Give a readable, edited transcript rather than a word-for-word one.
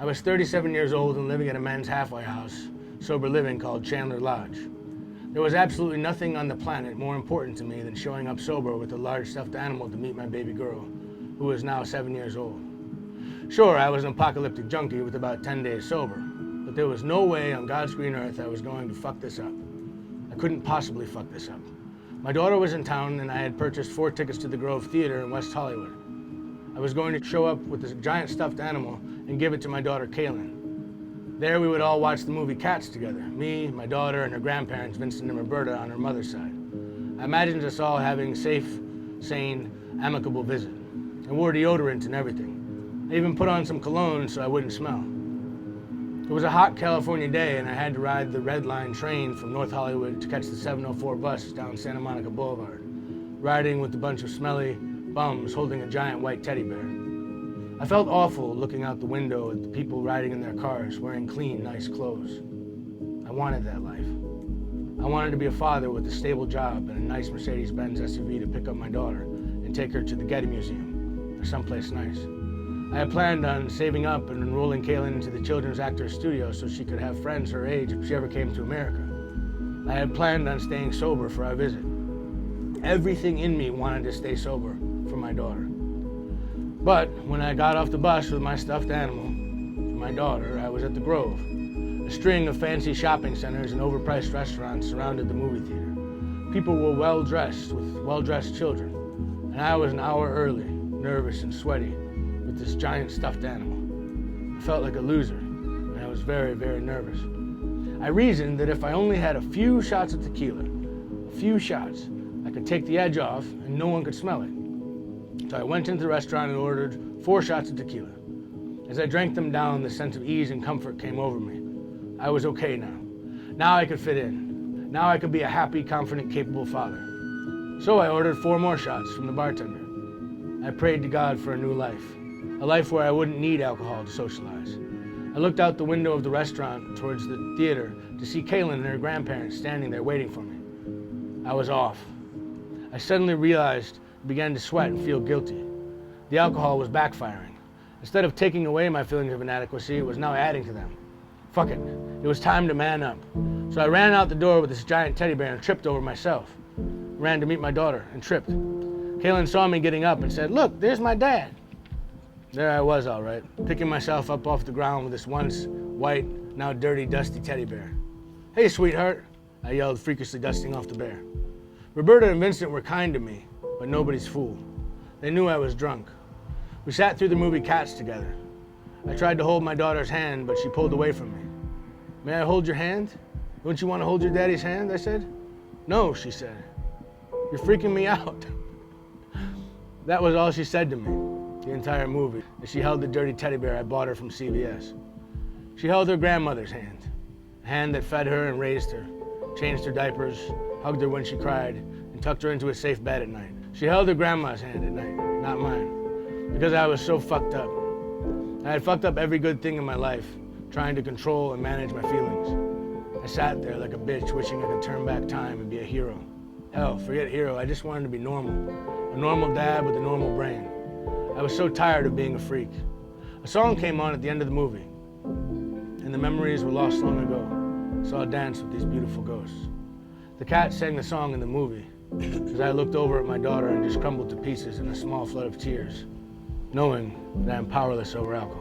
I was 37 years old and living at a men's halfway house, sober living, called Chandler Lodge. There was absolutely nothing on the planet more important to me than showing up sober with a large stuffed animal to meet my baby girl, who was now 7 years old. Sure, I was an apocalyptic junkie with about 10 days sober, but there was no way on God's green earth I was going to fuck this up. I couldn't possibly fuck this up. My daughter was in town and I had purchased 4 tickets to the Grove Theater in West Hollywood. I was going to show up with this giant stuffed animal and give it to my daughter Kaylin. There we would all watch the movie Cats together, me, my daughter, and her grandparents, Vincent and Roberta, on her mother's side. I imagined us all having a safe, sane, amicable visit. I wore deodorant and everything. I even put on some cologne so I wouldn't smell. It was a hot California day and I had to ride the Red Line train from North Hollywood to catch the 704 bus down Santa Monica Boulevard, riding with a bunch of smelly bums holding a giant white teddy bear. I felt awful looking out the window at the people riding in their cars, wearing clean, nice clothes. I wanted that life. I wanted to be a father with a stable job and a nice Mercedes-Benz SUV to pick up my daughter and take her to the Getty Museum or someplace nice. I had planned on saving up and enrolling Kaylin into the Children's Actors Studio so she could have friends her age if she ever came to America. I had planned on staying sober for our visit. Everything in me wanted to stay sober for my daughter. But when I got off the bus with my stuffed animal and my daughter, I was at the Grove. A string of fancy shopping centers and overpriced restaurants surrounded the movie theater. People were well-dressed with well-dressed children, and I was an hour early, nervous and sweaty, with this giant stuffed animal. I felt like a loser, and I was very, very nervous. I reasoned that if I only had a few shots of tequila, a few shots, I could take the edge off and no one could smell it. So I went into the restaurant and ordered 4 shots of tequila. As I drank them down, the sense of ease and comfort came over me. I was okay now. Now I could fit in. Now I could be a happy, confident, capable father. So I ordered 4 more shots from the bartender. I prayed to God for a new life, a life where I wouldn't need alcohol to socialize. I looked out the window of the restaurant towards the theater to see Kaylin and her grandparents standing there waiting for me. I was off. I suddenly realized I began to sweat and feel guilty. The alcohol was backfiring. Instead of taking away my feelings of inadequacy, it was now adding to them. Fuck it. It was time to man up. So I ran out the door with this giant teddy bear and tripped over myself. Ran to meet my daughter and tripped. Kaylin saw me getting up and said, "Look, there's my dad." There I was, all right, picking myself up off the ground with this once white, now dirty, dusty teddy bear. "Hey, sweetheart," I yelled, freakishly dusting off the bear. Roberta and Vincent were kind to me, but nobody's fool. They knew I was drunk. We sat through the movie Cats together. I tried to hold my daughter's hand, but she pulled away from me. "May I hold your hand? Don't you want to hold your daddy's hand?" I said. "No," she said. "You're freaking me out." That was all she said to me, the entire movie, as she held the dirty teddy bear I bought her from CVS. She held her grandmother's hand, a hand that fed her and raised her, changed her diapers, hugged her when she cried, and tucked her into a safe bed at night. She held her grandma's hand at night, not mine, because I was so fucked up. I had fucked up every good thing in my life, trying to control and manage my feelings. I sat there like a bitch, wishing I could turn back time and be a hero. Hell, forget hero, I just wanted to be normal. A normal dad with a normal brain. I was so tired of being a freak. A song came on at the end of the movie, and the memories were lost long ago, so I'll dance with these beautiful ghosts. The cat sang the song in the movie, as I looked over at my daughter and just crumbled to pieces in a small flood of tears, knowing that I'm powerless over alcohol.